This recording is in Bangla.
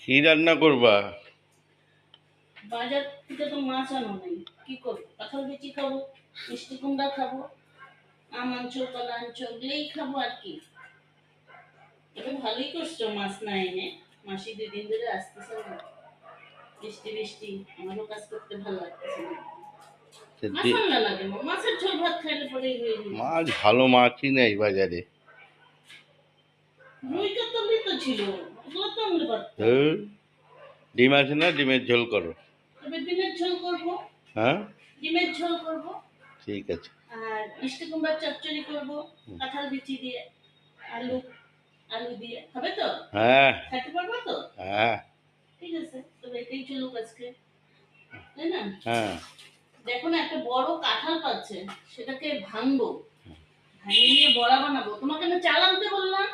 কি রান্না করবা? বাজার থেকে তো মাছ আনো নাই, কি করবো? কাঁঠাল বিচি খাবো, মিষ্টি কুমড়া খাবো, আম আনছো, কলা আনছো, এগুলোই খাবো আর কি। এটা ভালোই করছো মাছ না এনে। মাসি 2 দিন ধরে আসতেছে না, বৃষ্টি বৃষ্টি, আমারও কাজ করতে ভালো লাগতেছে না। মাছ আনলা না কেন? মাছের ঝোল ভাত খাইলে পরেই হয়ে যাবে। মাছ ভালো মাছই নেই বাজারে। রুই কাতলি তো ছিল, ওগুলো তো আনলে পারতাম। ধুর, ডিম আছে না, ডিমের ঝোল করো। তবে ডিমের ঝোল করবো। হ্যাঁ, ডিমের ঝোল করবো। ঠিক আছে। আর মিষ্টি কুমড়ার চচ্চড়ি করবো, কাঁঠাল বিচি দিয়ে, আলু আলু দিয়ে হবে তো? হ্যাঁ খাইতে পারবো তো? হ্যাঁ ঠিক আছে, তবে এটাই চলুক আজকে, তাই না? হ্যাঁ। দেখো না, একটা বড় কাঁঠাল পাচ্ছে, সেটাকে ভাঙবো, ভাঙিয়ে নিয়ে বড়া বানাবো। তোমাকে না চাল আনতে বললাম।